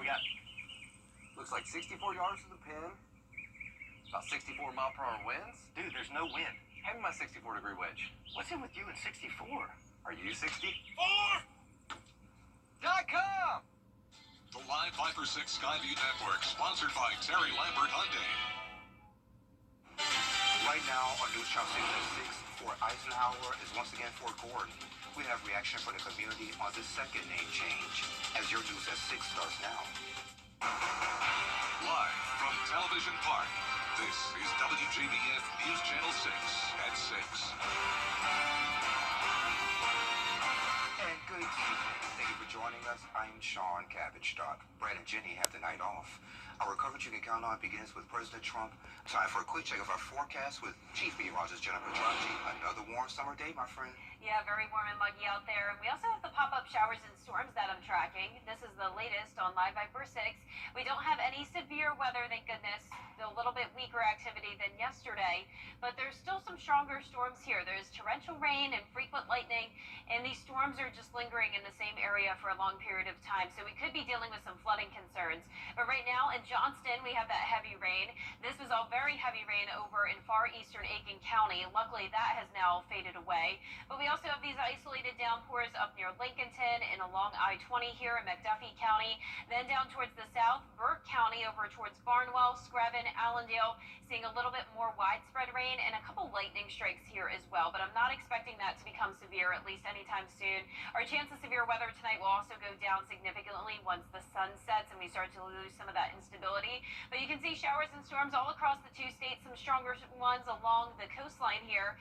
we got? Looks like 64 yards to the pin. About 64 mile per hour winds. Dude, there's no wind. Hand me my 64-degree wedge. What's in with you and 64? Are you 64? .com! The Live Viper 6 Skyview Network, sponsored by Terry Lambert Hyundai. Right now, on News Channel 6, Fort Eisenhower is once again Fort Gordon. We have reaction from the community on this second name change, as your news at 6 starts now. Live from Television Park, this is WJBF News Channel 6 at 6. And good evening. Thank you for joining us. I'm Sean Cabbage-Stock. Brad and Jenny have the night off. Our coverage you can count on begins with President Trump. Time for a quick check of our forecast with Chief Meteorologist Jennifer Petracci. Another warm summer day, my friend. Yeah, very warm and muggy out there. And we also have the pop-up showers and storms that I'm tracking. This is the latest on Live Viper 6. We don't have any severe weather, thank goodness. A little bit weaker activity than yesterday, but there's still some stronger storms here. There's torrential rain and frequent lightning, and these storms are just lingering in the same area for a long period of time, so we could be dealing with some flooding concerns. But right now in Johnston, we have that heavy rain. This was all very heavy rain over in far eastern Aiken County. Luckily, that has now faded away. But we also have these isolated downpours up near Lincolnton and along I-20 here in McDuffie County. Then down towards the south, Burke County over towards Barnwell, Screven, Allendale, seeing a little bit more widespread rain and a couple lightning strikes here as well. But I'm not expecting that to become severe, at least anytime soon. Our chance of severe weather tonight will also go down significantly once the sun sets and we start to lose some of that instability. But you can see showers and storms all across the two states, some stronger ones along the coastline here,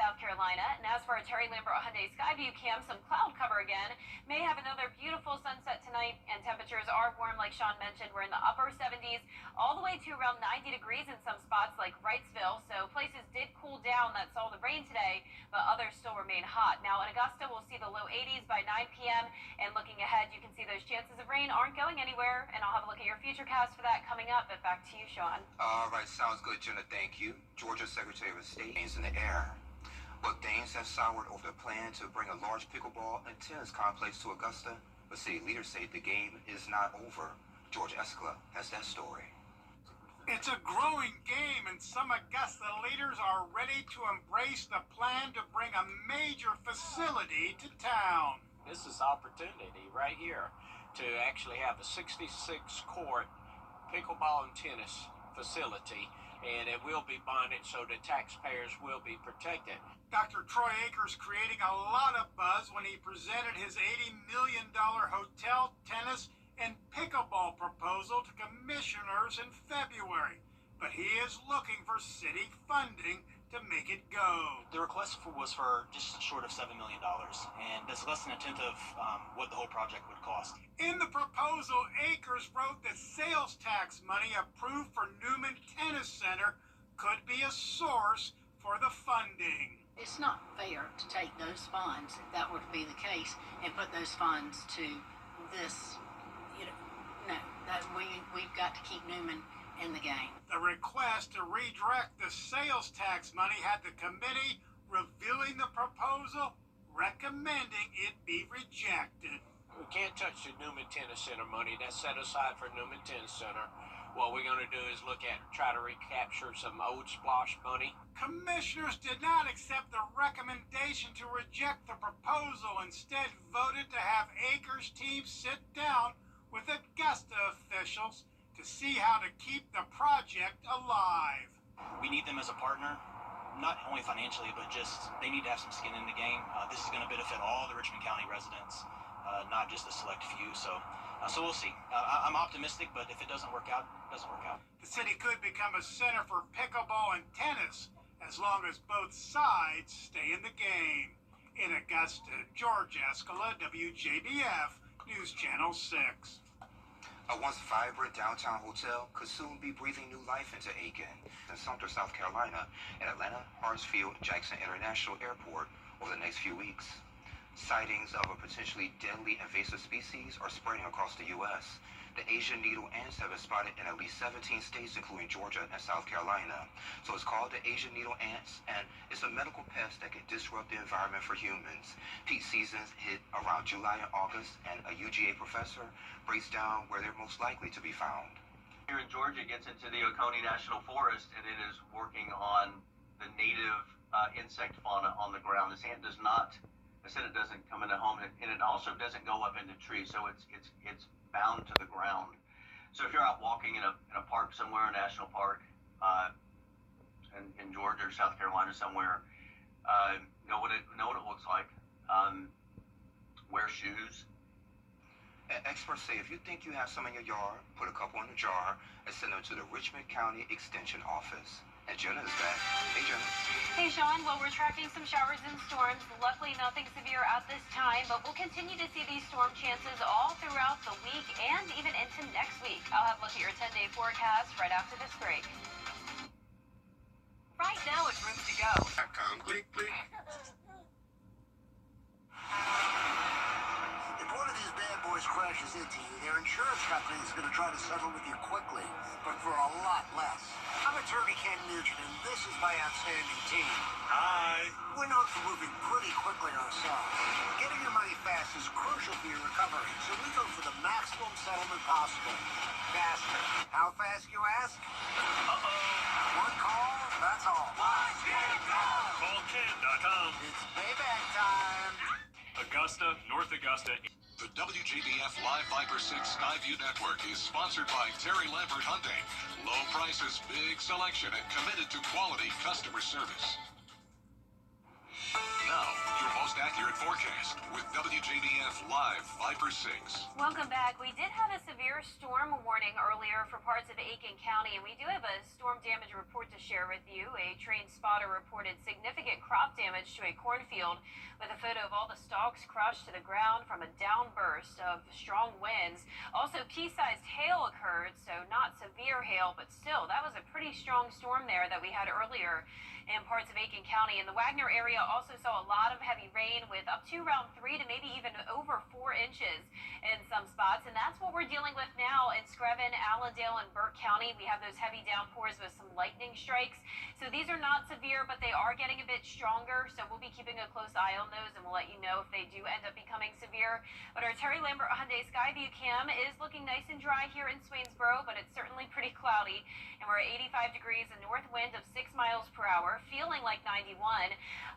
South Carolina. And as for our Terry Lambert Hyundai Skyview cam, some cloud cover again. May have another beautiful sunset tonight, and temperatures are warm, like Sean mentioned. We're in the upper 70s, all the way to around 90 degrees in some spots like Wrightsville. So places did cool down that saw the rain today, but others still remain hot. Now in Augusta, we'll see the low 80s by 9 p.m. And looking ahead, you can see those chances of rain aren't going anywhere. And I'll have a look at your futurecast for that coming up. But back to you, Sean. All right, sounds good, Jenna. Thank you. Georgia Secretary of State is in the air. But things have soured over the plan to bring a large pickleball and tennis complex to Augusta. But city leaders say the game is not over. George Escala has that story. It's a growing game, and some Augusta leaders are ready to embrace the plan to bring a major facility to town. This is opportunity right here to actually have a 66-court pickleball and tennis facility, and it will be bonded so the taxpayers will be protected. Dr. Troy Akers creating a lot of buzz when he presented his $80 million hotel, tennis, and pickleball proposal to commissioners in February. But he is looking for city funding to make it go. The request was for just short of $7 million, and that's less than a tenth of what the whole project would cost. In the proposal, Akers wrote that sales tax money approved for Newman Tennis Center could be a source for the funding. It's not fair to take those funds, if that were to be the case, and put those funds to this. We've got to keep Newman in the game. The request to redirect the sales tax money had the committee reviewing the proposal, recommending it be rejected. We can't touch the Newman Tennis Center money. That's set aside for Newman Tennis Center. What we're going to do is try to recapture some old splosh money. Commissioners did not accept the recommendation to reject the proposal, instead voted to have Akers' team sit down with Augusta officials to see how to keep the project alive. We need them as a partner, not only financially, but just they need to have some skin in the game. This is going to benefit all the Richmond County residents, not just a select few. So we'll see. I'm optimistic, but if it doesn't work out, it doesn't work out. The city could become a center for pickleball and tennis as long as both sides stay in the game. In Augusta, George Escala, WJBF News Channel 6. A once vibrant downtown hotel could soon be breathing new life into Aiken in Sumter, South Carolina, and Atlanta Hartsfield Jackson International Airport over the next few weeks. Sightings of a potentially deadly invasive species are spreading across the U.S. The Asian needle ants have been spotted in at least 17 states, including Georgia and South Carolina. So it's called the Asian needle ants, and it's a medical pest that can disrupt the environment for humans. Peak seasons hit around July and August, and a UGA professor breaks down where they're most likely to be found. Here in Georgia, it gets into the Oconee National Forest, and it is working on the native insect fauna on the ground. This ant does not, I said it doesn't come into home, and it also doesn't go up into trees, so it's bound to the ground. So if you're out walking in a park somewhere, a national park, in Georgia or South Carolina somewhere, know what it looks like. Wear shoes. Experts say if you think you have some in your yard, put a couple in a jar and send them to the Richmond County Extension Office. And Jenna is back. Hey, Jenna. Hey, Sean. Well, we're tracking some showers and storms. Luckily, nothing severe at this time, but we'll continue to see these storm chances all throughout the week and even into next week. I'll have a look at your 10-day forecast right after this break. Right now, it's Rooms to Go. Click, click. If one of these bad boys crashes into you, their insurance company is going to try to settle with you quickly, but for a lot less. I'm attorney Ken Nugent, and this is my outstanding team. Hi. We're known for moving pretty quickly ourselves. Getting your money fast is crucial for your recovery, so we go for the maximum settlement possible. Faster. How fast, you ask? One call, that's all. CallKen.com. It's payback time. Augusta, North Augusta. The WGBF Live Viper 6 Skyview Network is sponsored by Terry Lambert Hyundai. Low prices, big selection, and committed to quality customer service. Now, your most accurate forecast with WGBF Live Viper 6. Welcome back. We did have a severe storm warning earlier for parts of Aiken County, and we do have a storm damage report to share with you. A trained spotter reported significant crop damage to a cornfield with a photo of all the stalks crushed to the ground from a downburst of strong winds. Also, pea-sized hail occurred, so not severe hail, but still, that was a pretty strong storm there that we had earlier in parts of Aiken County. And the Wagner area also saw a lot of heavy rain with up to around 3 to maybe even over 4 inches in some spots. And that's what we're dealing with now in Screven, Allendale, and Burke County. We have those heavy downpours with some lightning strikes. So these are not severe, but they are getting a bit stronger. So we'll be keeping a close eye on those, and we'll let you know if they do end up becoming severe. But our Terry Lambert Hyundai Skyview cam is looking nice and dry here in Swainsboro, but it's certainly pretty cloudy. And we're at 85 degrees, a north wind of 6 miles per hour, feeling like 91.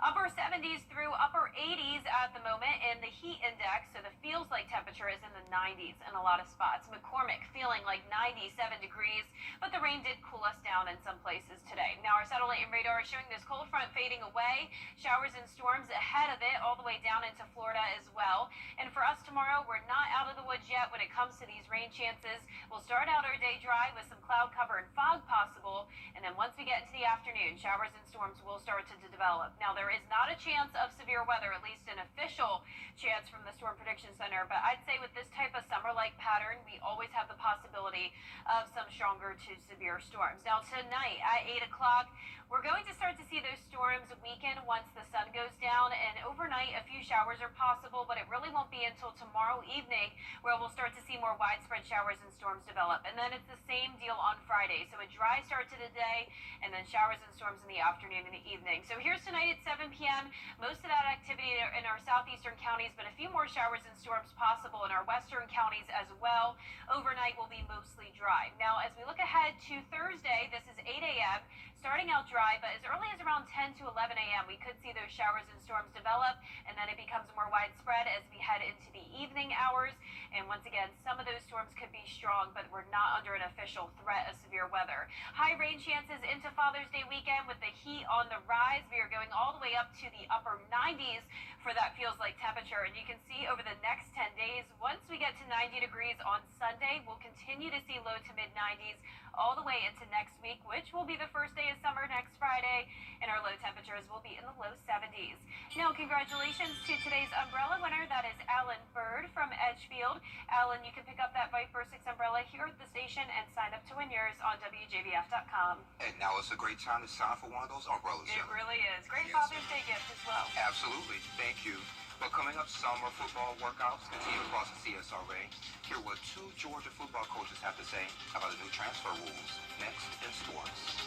Upper 70s through upper 80s at the moment in the heat index, so the feels like temperature is in the 90s in a lot of spots. McCormick feeling like 97 degrees, but the rain did cool us down in some places today. Now our satellite and radar is showing this cold front fading away, showers and storms ahead of it all the way down into Florida as well. And for us tomorrow, we're not out of the woods yet when it comes to these rain chances. We'll start out our day dry with some cloud cover and fog possible, and then once we get into the afternoon, showers and storms will start to develop. Now there is not a chance of severe weather, at least an official chance from the Storm Prediction Center, but I'd say with this type of summer-like pattern, we always have the possibility of some stronger to severe storms. Now tonight at 8 o'clock, we're going to start to see those storms weaken once the sun goes down, and overnight a few showers are possible, but it really won't be until tomorrow evening where we'll start to see more widespread showers and storms develop. And then it's the same deal on Friday. So a dry start to the day, and then showers and storms in the afternoon and the evening. So here's tonight at 7 p.m. Most of that activity in our southeastern counties, but a few more showers and storms possible in our western counties as well. Overnight will be mostly dry. Now, as we look ahead to Thursday, this is 8 a.m., starting out dry, but as early as around 10 to 11 a.m., we could see those showers and storms develop, and then it becomes more widespread as we head into the evening hours. And once again, some of those storms could be strong, but we're not under an official threat of severe weather. High rain chances into Father's Day weekend with the heat on the rise. We are going all the way up to the upper 90s for that feels like temperature. And you can see over the next 10 days, once we get to 90 degrees on Sunday, we'll continue to see low to mid 90s all the way into next week, which will be the first day of summer next Friday, and our low temperatures will be in the low 70s. Now, congratulations to today's umbrella winner. That is Alan Bird from Edgefield. Alan, you can pick up that Viper 6 umbrella here at the station and sign up to win yours on WJBF.com. And now it's a great time to sign for one of those umbrellas. It really is. Great Yes. Father's Day gift as well. Absolutely. Thank you. But coming up, summer football workouts continue across the CSRA. Hear what two Georgia football coaches have to say about the new transfer rules. Next in sports.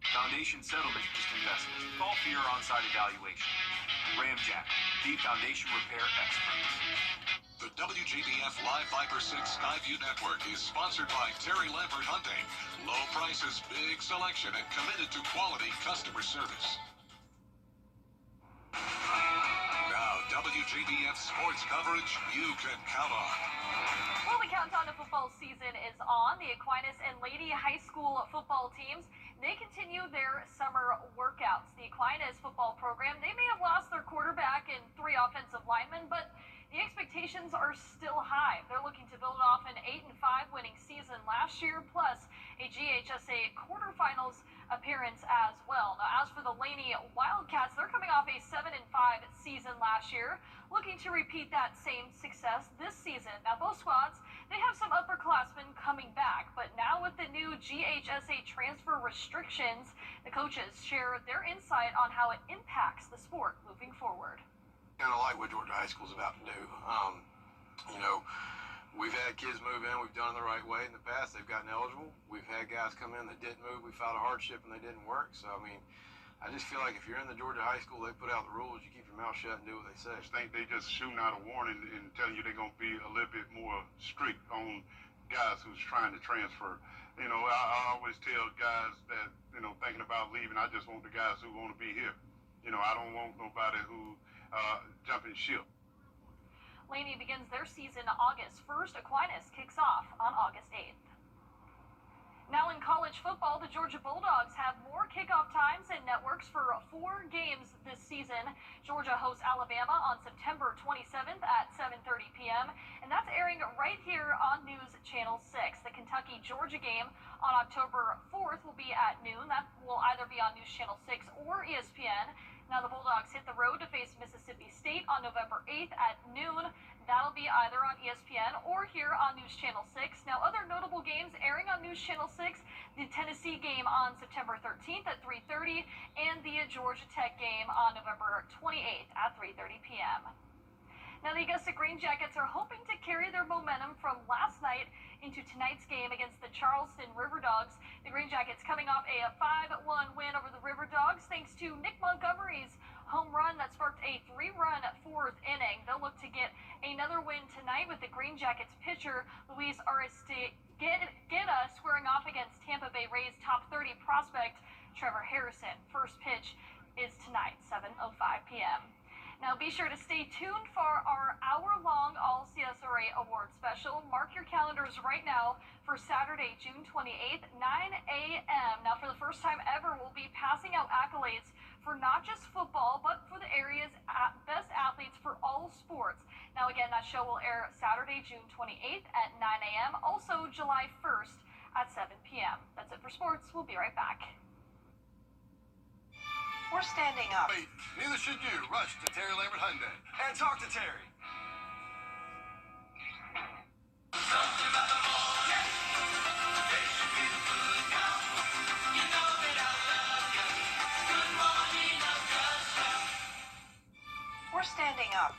Foundation Settlement-Based Investments. Call for your on-site evaluation. Ramjack, the foundation repair experts. The WJBF Live Viper 6 Skyview Network is sponsored by Terry Lambert Hyundai. Low prices, big selection, and committed to quality customer service. Now, WJBF sports coverage you can count on. Well, the countdown to football season is on. The Aquinas and Lady High School football teams, they continue their summer workouts. The Aquinas football program, they may have lost their quarterback and 3 offensive linemen, but the expectations are still high. They're looking to build off an 8-5 winning season last year, plus a GHSA quarterfinals appearance as well. Now, as for the Laney Wildcats, they're coming off a 7-5 season last year, looking to repeat that same success this season. Now, both squads, they have some upperclassmen coming back, but now with the new GHSA transfer restrictions, the coaches share their insight on how it impacts the sport moving forward. Kind of like what Georgia High School is about to do. We've had kids move in. We've done it the right way in the past. They've gotten eligible. We've had guys come in that didn't move. We filed a hardship and they didn't work. So, I just feel like if you're in the Georgia High School, they put out the rules. You keep your mouth shut and do what they say. I think they just shooting out a warning and telling you they're going to be a little bit more strict on guys who's trying to transfer. I always tell guys that, thinking about leaving, I just want the guys who want to be here. I don't want nobody who jumping ship. Laney begins their season August 1st. Aquinas kicks off on August 8th. Now in college football, the Georgia Bulldogs have more kickoff times and networks for 4 games this season. Georgia hosts Alabama on September 27th at 7:30 p.m. and that's airing right here on News Channel 6. The Kentucky-Georgia game on October 4th will be at noon. That will either be on News Channel 6 or ESPN. Now the Bulldogs hit the road to face Mississippi State on November 8th at noon. That'll be either on ESPN or here on News Channel 6. Now other notable games airing on News Channel 6, the Tennessee game on September 13th at 3:30 and the Georgia Tech game on November 28th at 3:30 p.m. Now, the Augusta Green Jackets are hoping to carry their momentum from last night into tonight's game against the Charleston River Dogs. The Green Jackets coming off a 5-1 win over the River Dogs thanks to Nick Montgomery's home run that sparked a 3-run 4th inning. They'll look to get another win tonight with the Green Jackets pitcher Luis Aristeguieta squaring off against Tampa Bay Rays top 30 prospect Trevor Harrison. First pitch is tonight, 7:05 p.m. Now be sure to stay tuned for our hour-long All CSRA Award Special. Mark your calendars right now for Saturday, June 28th, 9 a.m. Now for the first time ever, we'll be passing out accolades for not just football, but for the area's best athletes for all sports. Now again, that show will air Saturday, June 28th at 9 a.m., also July 1st at 7 p.m. That's it for sports. We'll be right back. We're standing up. Wait, neither should you. Rush to Terry Lambert Hyundai and talk to Terry. We're standing up.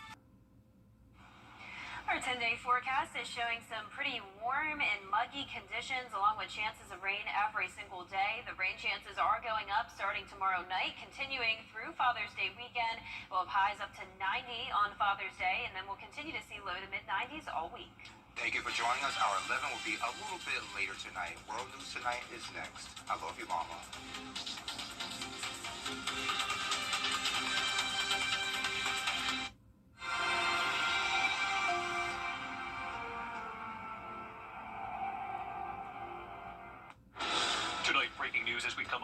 Our 10-day forecast is showing some pretty warm and muggy conditions along with chances of rain every single day. The rain chances are going up starting tomorrow night, continuing through Father's Day weekend. We'll have highs up to 90 on Father's Day, and then we'll continue to see low to mid-90s all week. Thank you for joining us. Our 11 will be a little bit later tonight. World News Tonight is next. I love you, Mama. Tonight, breaking news as we come